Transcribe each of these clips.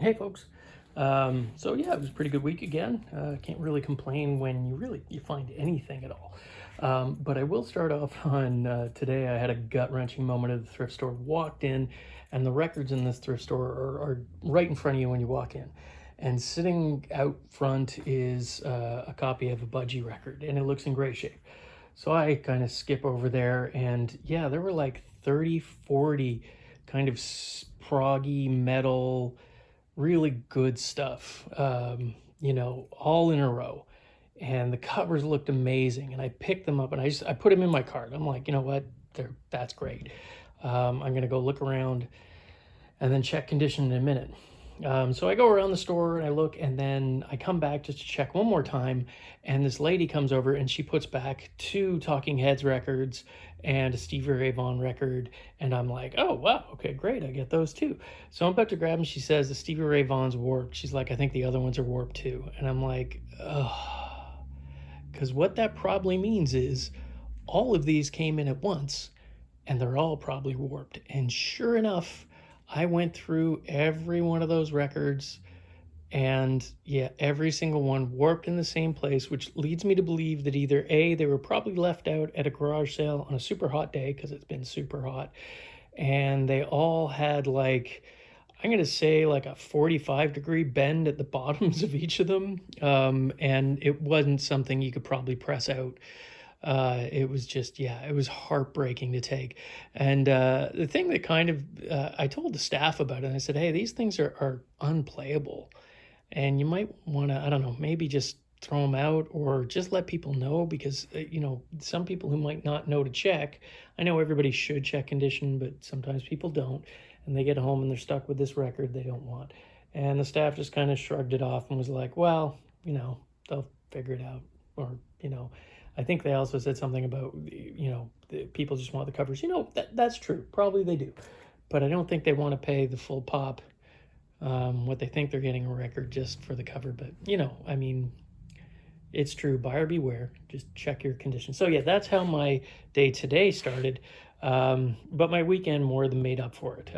Hey folks. So yeah, it was a pretty good week again. Can't really complain when you find anything at all. But I will start off on today. I had a gut-wrenching moment at the thrift store. Walked in, and the records in this thrift store are right in front of you when you walk in. And sitting out front is a copy of a Budgie record, and it looks in great shape. So I kind of skip over there, and yeah, there were like 30, 40 kind of proggy metal, really good stuff, all in a row. And the covers looked amazing. And I picked them up and I put them in my cart. I'm like, you know what? That's great. I'm going to go look around and then check condition in a minute. So I go around the store and I look, and then I come back just to check one more time. And this lady comes over and she puts back 2 Talking Heads records and a Stevie Ray Vaughan record. And I'm like, oh, wow, okay, great. I get those too. So I'm about to grab them. She says the Stevie Ray Vaughan's warped. She's like, I think the other ones are warped too. And I'm like, oh, because what that probably means is all of these came in at once and they're all probably warped. And sure enough, I went through every one of those records, and yeah, every single one warped in the same place, which leads me to believe that either A, they were probably left out at a garage sale on a super hot day because it's been super hot, and they all had like, I'm going to say like a 45-degree bend at the bottoms of each of them, and it wasn't something you could probably press out. It was just, yeah, it was heartbreaking to take. And the thing that kind of, I told the staff about it, and I said, hey, these things are unplayable. And you might want to, I don't know, maybe just throw them out or just let people know because, some people who might not know to check, I know everybody should check condition, but sometimes people don't. And they get home and they're stuck with this record they don't want. And the staff just kind of shrugged it off and was like, well, they'll figure it out. Or, I think they also said something about, the people just want the covers. That's true. Probably they do. But I don't think they want to pay the full pop, what they think they're getting a record just for the cover. But, it's true. Buyer beware. Just check your condition. So, yeah, that's how my day today started. But my weekend more than made up for it.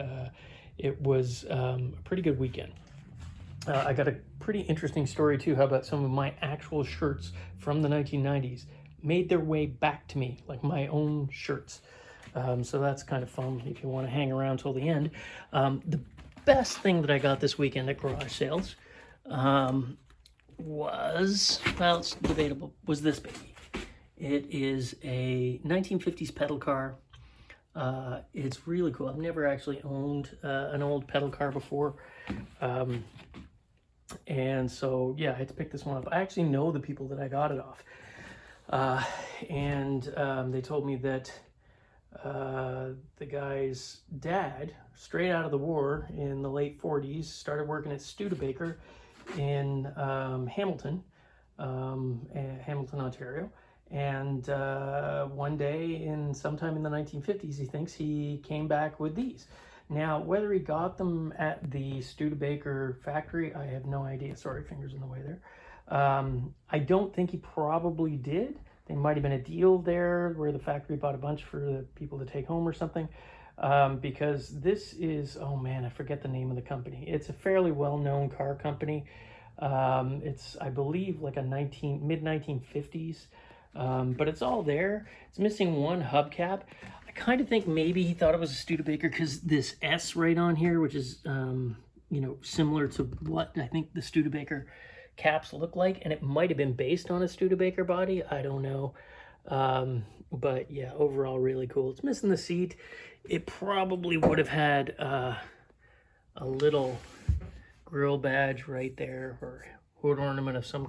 It was a pretty good weekend. I got a pretty interesting story, too. How about some of my actual shirts from the 1990s made their way back to me, like my own shirts. So that's kind of fun if you want to hang around till the end. The best thing that I got this weekend at garage sales was, well, it's debatable, was this baby. It is a 1950s pedal car. It's really cool. I've never actually owned an old pedal car before. And so, yeah, I had to pick this one up. I actually know the people that I got it off. And they told me that the guy's dad, straight out of the war in the late 40s, started working at Studebaker in Hamilton, Ontario. And one day, sometime in the 1950s, he thinks he came back with these. Now, whether he got them at the Studebaker factory, I have no idea. Sorry, fingers in the way there. I don't think he probably did. There might have been a deal there where the factory bought a bunch for the people to take home or something. Because this is, oh man, I forget the name of the company. It's a fairly well-known car company. It's, I believe, like a mid-1950s. But it's all there. It's missing one hubcap. I kind of think maybe he thought it was a Studebaker because this S right on here, which is, similar to what I think the Studebaker caps look like, and it might have been based on a Studebaker body. I don't know. But yeah, overall really cool. It's missing the seat. It probably would have had a little grill badge right there, or hood ornament of some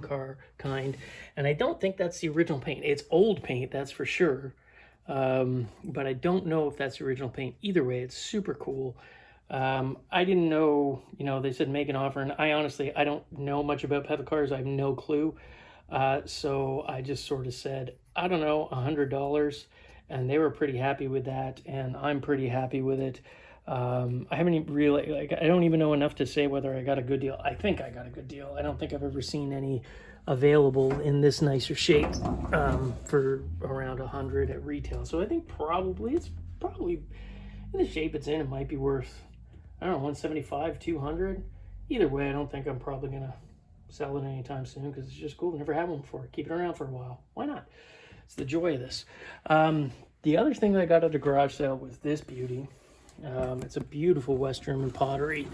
kind. And I don't think that's the original paint. It's old paint, that's for sure. But I don't know if that's the original paint. Either way, it's super cool. I didn't know, they said make an offer, and I don't know much about pedal cars. I have no clue. So I just sort of said, I don't know, $100, and they were pretty happy with that, and I'm pretty happy with it. I haven't even really, I don't even know enough to say whether I got a good deal. I think I got a good deal. I don't think I've ever seen any available in this nicer shape for around 100 at retail. So I think it's probably in the shape it's in, it might be worth, I don't know, 175, 200. either way, I don't think I'm probably going to sell it anytime soon because it's just cool. Never had one before. Keep it around for a while. Why not? It's the joy of this. The other thing that I got at a garage sale was this beauty. It's a beautiful West German pottery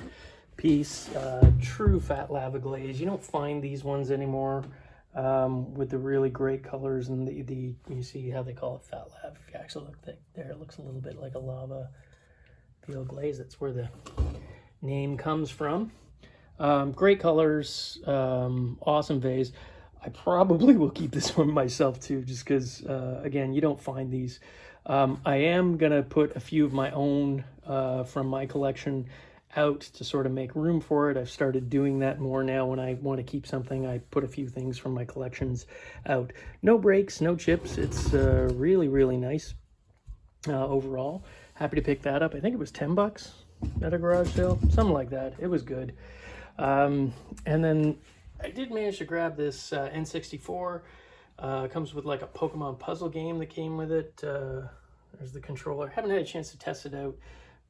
piece, true fat lava glaze. You don't find these ones anymore with the really great colors and the you see how they call it fat lava. If you actually look there, it looks a little bit like a lava field glaze. That's where the name comes from. Great colors, awesome vase. I probably will keep this one myself too, just because, again, you don't find these. I am going to put a few of my own from my collection out to sort of make room for it. I've started doing that more now. When I want to keep something, I put a few things from my collections out. No breaks, no chips. It's really, really nice overall. Happy to pick that up. I think it was $10 at a garage sale, something like that. It was good. And then I did manage to grab this N64. Comes with like a Pokemon puzzle game that came with it. There's the controller. Haven't had a chance to test it out.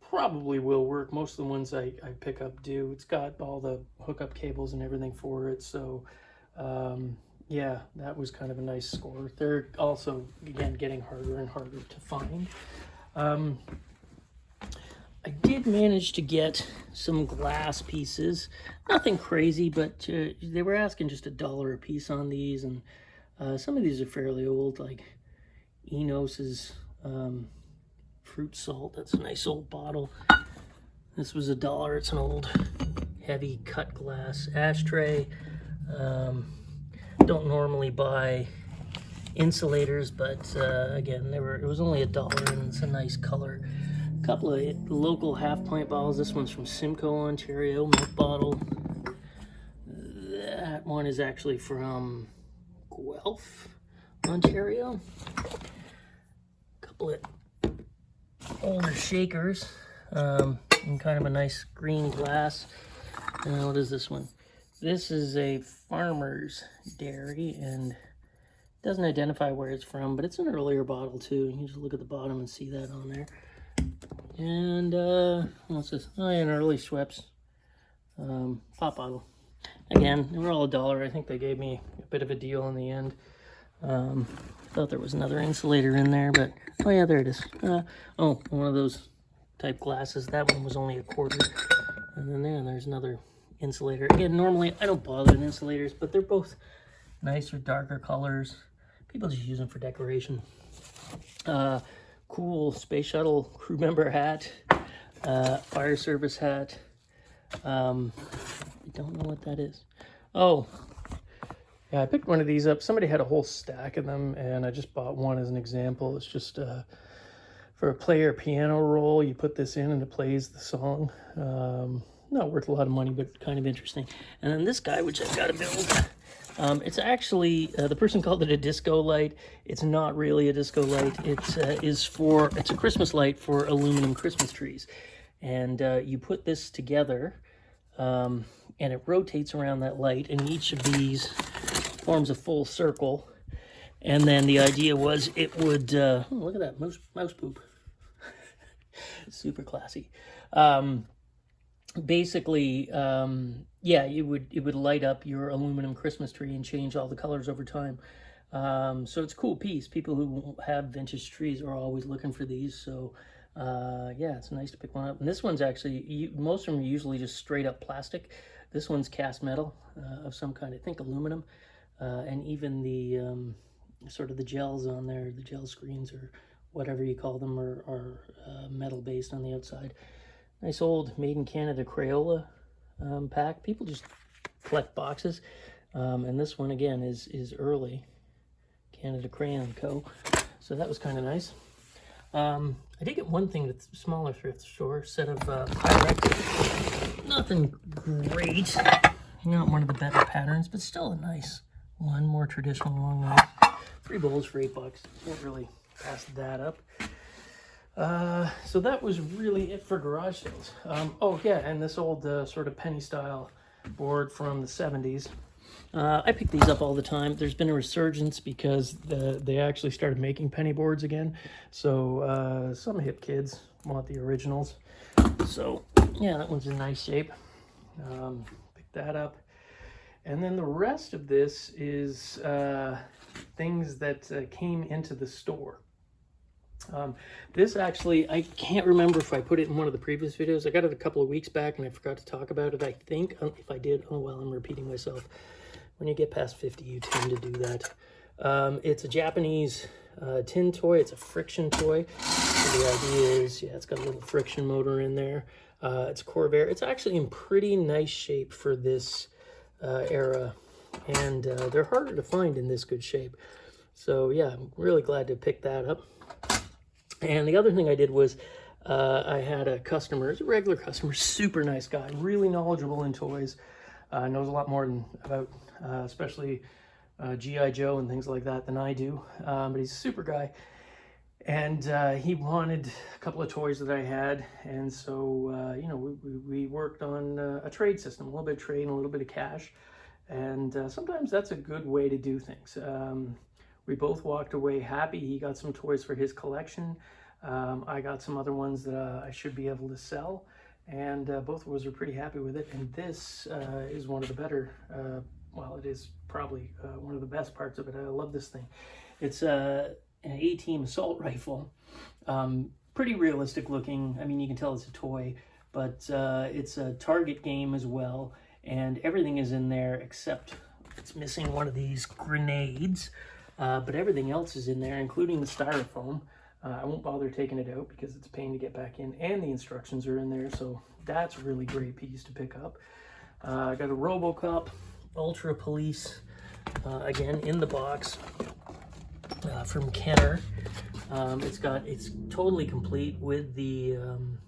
Probably will work. Most of the ones I pick up do. It's got all the hookup cables and everything for it. So yeah, that was kind of a nice score. They're also, again, getting harder and harder to find. I did manage to get some glass pieces. Nothing crazy, but they were asking just $1 a piece on these, and some of these are fairly old, like Enos's fruit salt. That's a nice old bottle. This was $1. It's an old heavy cut glass ashtray. Don't normally buy insulators, but again, it was only $1, and it's a nice color. A couple of local half pint bottles. This one's from Simcoe, Ontario, milk bottle. That one is actually from Guelph, Ontario. A couple of older shakers in kind of a nice green glass. And what is this one? This is a farmer's dairy, and it doesn't identify where it's from, but it's an earlier bottle too. You can just look at the bottom and see that on there. And what's this? Oh, yeah, an early Schweppes pop bottle. Again, they were all $1. I think they gave me a bit of a deal in the end. Thought there was another insulator in there, but oh yeah, there it is. Oh, one of those type glasses. That one was only $0.25. And then there's another insulator. Again, normally I don't bother with insulators, but they're both nicer, darker colors. People just use them for decoration. Cool space shuttle crew member hat, fire service hat. I don't know what that is. Oh, yeah, I picked one of these up. Somebody had a whole stack of them, and I just bought one as an example. It's just for a player piano roll. You put this in, and it plays the song. Not worth a lot of money, but kind of interesting. And then this guy, which I've got to build. It's actually, the person called it a disco light. It's not really a disco light. It's a Christmas light for aluminum Christmas trees. And you put this together, and it rotates around that light, and each of these forms a full circle. And then the idea was it would, oh, look at that, mouse poop. Super classy. Basically, yeah, it would light up your aluminum Christmas tree and change all the colors over time. So it's a cool piece. People who have vintage trees are always looking for these. So yeah, it's nice to pick one up. And this one's actually, most of them are usually just straight up plastic. This one's cast metal of some kind. I think aluminum, and even the sort of the gels on there, the gel screens or whatever you call them, are metal based on the outside. Nice old Made in Canada Crayola pack. People just collect boxes. And this one, again, is early. Canada Crayon Co. So that was kind of nice. I did get one thing that's a smaller thrift store, set of Pyrex. Nothing great. Not one of the better patterns, but still a nice one. More traditional long nose. 3 bowls for $8. Can't really pass that up. So that was really it for garage sales. Oh yeah, and this old sort of penny style board from the 70s. I pick these up all the time. There's been a resurgence because they actually started making penny boards again. So some hip kids want the originals. So yeah, that one's in nice shape. Pick that up. And then the rest of this is things that came into the store. This actually, I can't remember if I put it in one of the previous videos. I got it a couple of weeks back and I forgot to talk about it. I think if I did, oh well, I'm repeating myself. When you get past 50, you tend to do that. It's a Japanese tin toy. It's a friction toy. So the idea is, yeah, it's got a little friction motor in there. It's Corvair. It's actually in pretty nice shape for this era, and they're harder to find in this good shape. So yeah, I'm really glad to pick that up. And the other thing I did was I had a customer, a regular customer, super nice guy, really knowledgeable in toys, knows a lot more about especially G.I. Joe and things like that than I do, but he's a super guy. And he wanted a couple of toys that I had, and so you know, we worked on a trade system, a little bit of trade and a little bit of cash, and sometimes that's a good way to do things. We both walked away happy. He got some toys for his collection. I got some other ones that I should be able to sell, and both of us are pretty happy with it. And this is one of the better, well, it is probably one of the best parts of it. I love this thing. It's an A-team assault rifle. Pretty realistic looking. I mean, you can tell it's a toy, but it's a target game as well, and everything is in there except it's missing one of these grenades. But everything else is in there, including the styrofoam. I won't bother taking it out because it's a pain to get back in, and the instructions are in there, so that's a really great piece to pick up. I got a Robocop Ultra Police, again, in the box, from Kenner. It's totally complete with the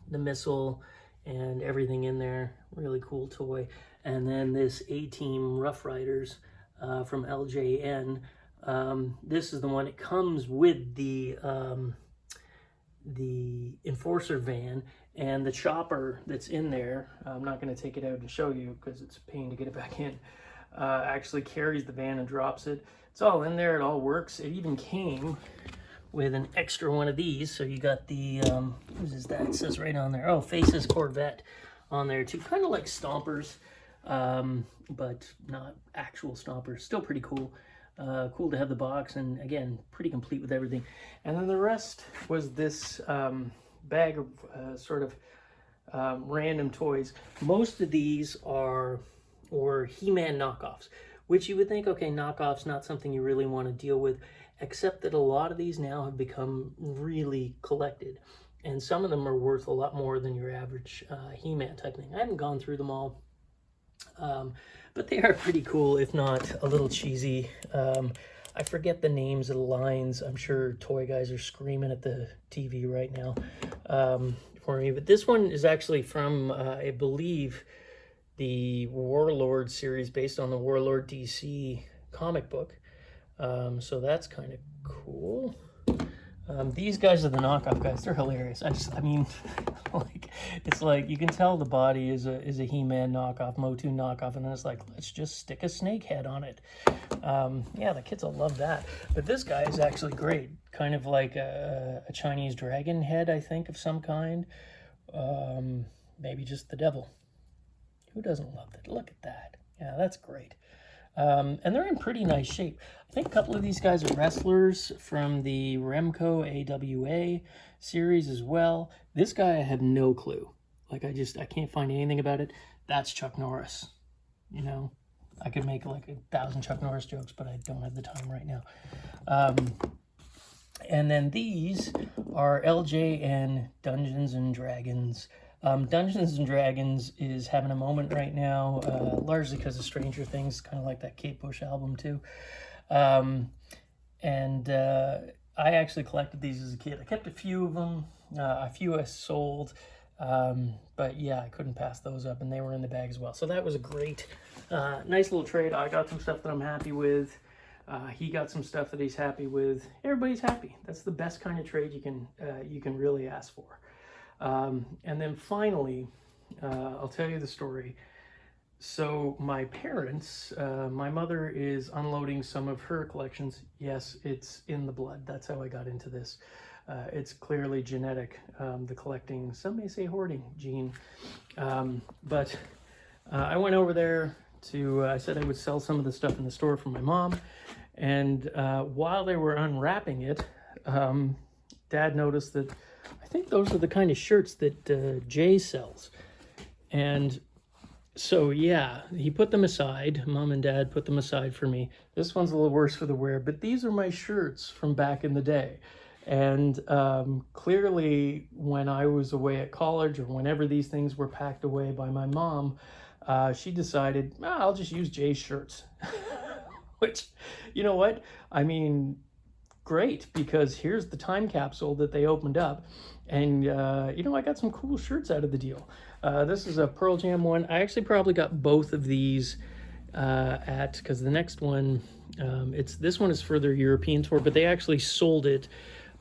missile and everything in there. Really cool toy. And then this A-Team Rough Riders from LJN. This is the one. It comes with the enforcer van, and the chopper that's in there, I'm not going to take it out and show you because it's a pain to get it back in, actually carries the van and drops it. It's all in there. It all works. It even came with an extra one of these. So you got the, what is that? It says right on there. Oh, Faces Corvette on there too. Kind of like Stompers, but not actual Stompers. Still pretty cool. Cool to have the box, and again, pretty complete with everything. And then the rest was this bag of sort of random toys. Most of these are He-Man knockoffs, which you would think, okay, knockoffs, not something you really want to deal with, except that a lot of these now have become really collected, and some of them are worth a lot more than your average He-Man type thing. I haven't gone through them all. But they are pretty cool, if not a little cheesy. I forget the names of the lines. I'm sure toy guys are screaming at the TV right now for me. But this one is actually from, I believe, the Warlord series based on the Warlord DC comic book. So that's kind of cool. These guys are the knockoff guys. They're hilarious. I mean, like, it's like you can tell the body is a He-Man knockoff, Motu knockoff, and then it's like, let's just stick a snake head on it. Yeah, the kids will love that. But this guy is actually great. Kind of like a Chinese dragon head, I think, of some kind. Maybe just the devil. Who doesn't love that? Look at that. Yeah, that's great. And they're in pretty nice shape. I think a couple of these guys are wrestlers from the Remco AWA series as well. This guy, I have no clue. Like, I can't find anything about it. That's Chuck Norris. You know, I could make like 1,000 Chuck Norris jokes, but I don't have the time right now. And then these are LJN Dungeons and Dragons. Dungeons and Dragons is having a moment right now, largely because of Stranger Things, kind of like that Kate Bush album too. I actually collected these as a kid. I kept a few of them, a few I sold, but yeah, I couldn't pass those up, and they were in the bag as well. So that was a great, nice little trade. I got some stuff that I'm happy with. He got some stuff that he's happy with. Everybody's happy. That's the best kind of trade you can really ask for. And then finally, I'll tell you the story. So my parents, my mother is unloading some of her collections. Yes, it's in the blood. That's how I got into this. It's clearly genetic, the collecting, some may say hoarding gene. But I went over there to, I said I would sell some of the stuff in the store for my mom. And while they were unwrapping it, Dad noticed that I think those are the kind of shirts that Jay sells. And so, yeah, he put them aside. Mom and Dad put them aside for me. This one's a little worse for the wear, but these are my shirts from back in the day. And clearly, when I was away at college or whenever these things were packed away by my mom, she decided, I'll just use Jay's shirts. Which, you know what? I mean, great, because here's the time capsule that they opened up. And, I got some cool shirts out of the deal. This is a Pearl Jam one. I actually probably got both of these because the next one, this one is for their European tour, but they actually sold it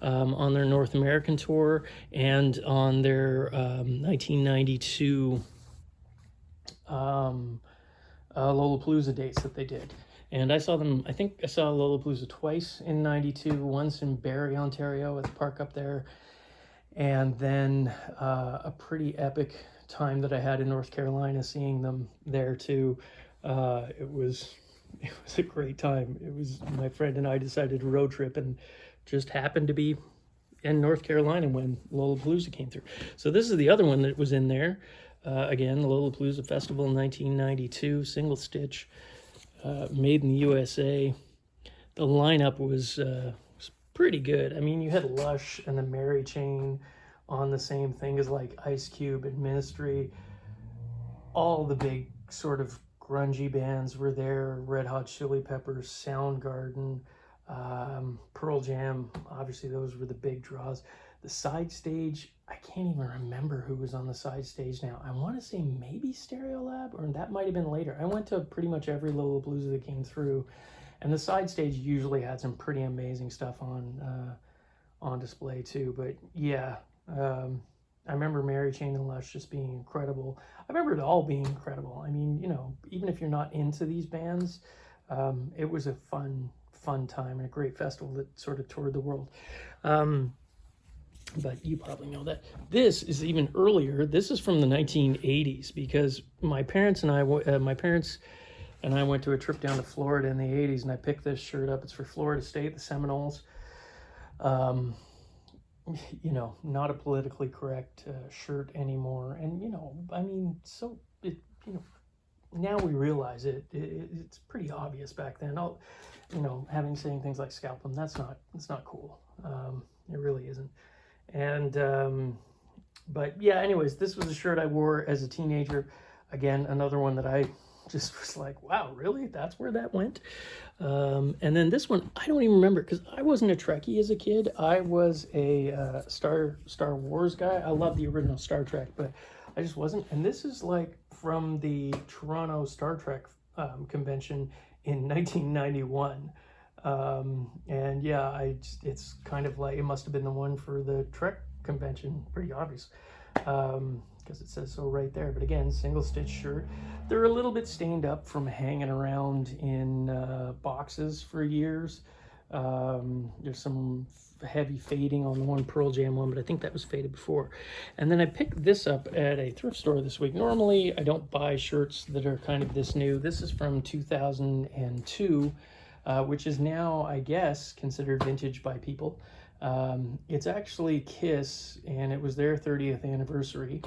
on their North American tour and on their 1992 Lollapalooza dates that they did. And I saw them, I think I saw Lollapalooza twice in 92, once in Barrie, Ontario at the park up there. And then a pretty epic time that I had in North Carolina seeing them there too. It was a great time. It was, my friend and I decided to road trip and just happened to be in North Carolina when Lollapalooza came through. So this is the other one that was in there. Again, the Lollapalooza Festival in 1992, single stitch, made in the USA. The lineup was pretty good. I mean, you had Lush and the Mary Chain on the same thing as like Ice Cube and Ministry. All the big sort of grungy bands were there. Red Hot Chili Peppers, Soundgarden, Pearl Jam. Obviously, those were the big draws. The side stage, I can't even remember who was on the side stage now. I want to say maybe Stereolab, or that might have been later. I went to pretty much every Lollapalooza that came through. And the side stage usually had some pretty amazing stuff on display too. But yeah, I remember Mary Chain and Lush just being incredible. I remember it all being incredible. I mean, even if you're not into these bands, it was a fun time and a great festival that sort of toured the world. But you probably know that. This is even earlier. This is from the 1980s because my parents and I went to a trip down to Florida in the 80s, and I picked this shirt up. It's for Florida State, the Seminoles. Not a politically correct shirt anymore. And, I mean, so, now we realize it's pretty obvious back then. Saying things like scalp them, it's not cool. It really isn't. And, but yeah, anyways, this was a shirt I wore as a teenager. Again, another one that I just was like, wow, really? That's where that went? And then this one, I don't even remember because I wasn't a Trekkie as a kid. I was a Star Wars guy. I love the original Star Trek, but I just wasn't. And this is like from the Toronto Star Trek convention in 1991. And yeah, it's kind of like, it must have been the one for the Trek convention, pretty obvious. Because it says so right there. But again, single stitch shirt. They're a little bit stained up from hanging around in boxes for years. There's some heavy fading on the one Pearl Jam one, but I think that was faded before. And then I picked this up at a thrift store this week. Normally, I don't buy shirts that are kind of this new. This is from 2002, which is now, I guess, considered vintage by people. It's actually Kiss, and it was their 30th anniversary.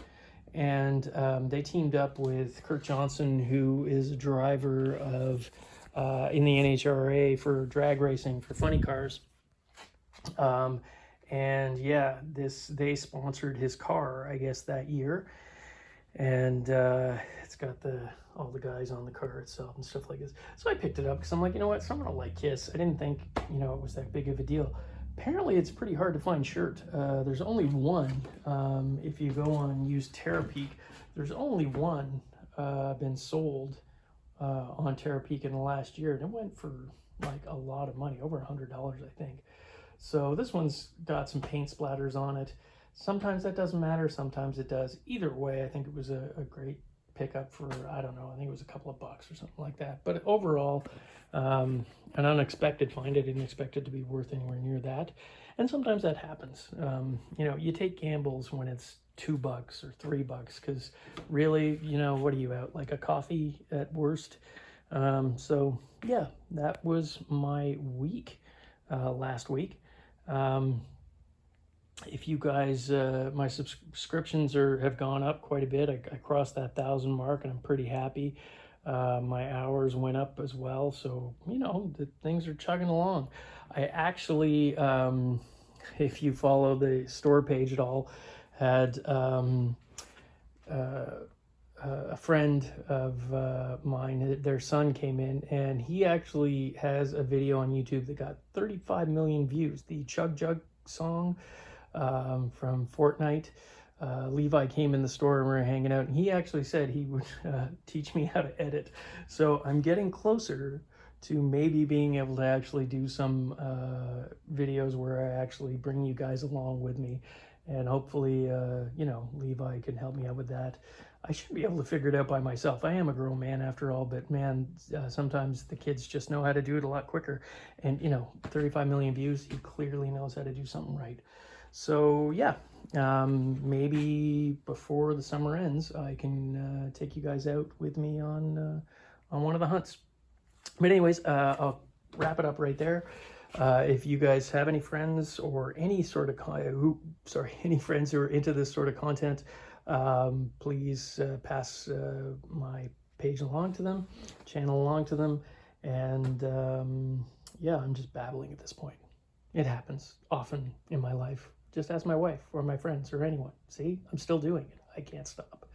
And they teamed up with Kurt Johnson, who is a driver of in the NHRA for drag racing for funny cars. And yeah, they sponsored his car, I guess, that year. And it's got all the guys on the car itself and stuff like this. So I picked it up because I'm like, you know what, someone will like Kiss. I didn't think, it was that big of a deal. Apparently, it's pretty hard to find shirt. There's only one. If you go on use Terapeak, there's only one been sold on Terapeak in the last year, and it went for like a lot of money, over $100, I think. So this one's got some paint splatters on it. Sometimes that doesn't matter, sometimes it does. Either way, I think it was a great pickup for, I don't know, I think it was a couple of bucks or something like that. But overall, an unexpected find. I didn't expect it to be worth anywhere near that. And sometimes that happens. You take gambles when it's $2 or $3, because really, you know, what are you out, like a coffee at worst? So yeah, that was my week, last week. If you guys, my subscriptions have gone up quite a bit. I crossed that 1,000 mark, and I'm pretty happy. My hours went up as well, so you know the things are chugging along. I actually, if you follow the store page at all, had a friend of mine, their son came in, and he actually has a video on YouTube that got 35 million views. The Chug Jug song from Fortnite. Levi came in the store and we were hanging out, and he actually said he would teach me how to edit. So I'm getting closer to maybe being able to actually do some videos where I actually bring you guys along with me, and hopefully, you know, Levi can help me out with that. I should be able to figure it out by myself. I am a grown man after all, but man, sometimes the kids just know how to do it a lot quicker. And you know, 35 million views, he clearly knows how to do something right. So yeah, maybe before the summer ends, I can take you guys out with me on one of the hunts. But anyways, I'll wrap it up right there. If you guys have any friends or any sort of any friends who are into this sort of content, please pass my page along to them, channel along to them, and yeah, I'm just babbling at this point. It happens often in my life. Just ask my wife or my friends or anyone. See, I'm still doing it. I can't stop.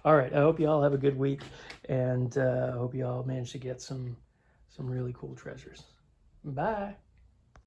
All right, I hope you all have a good week, and I hope you all manage to get some really cool treasures. Bye.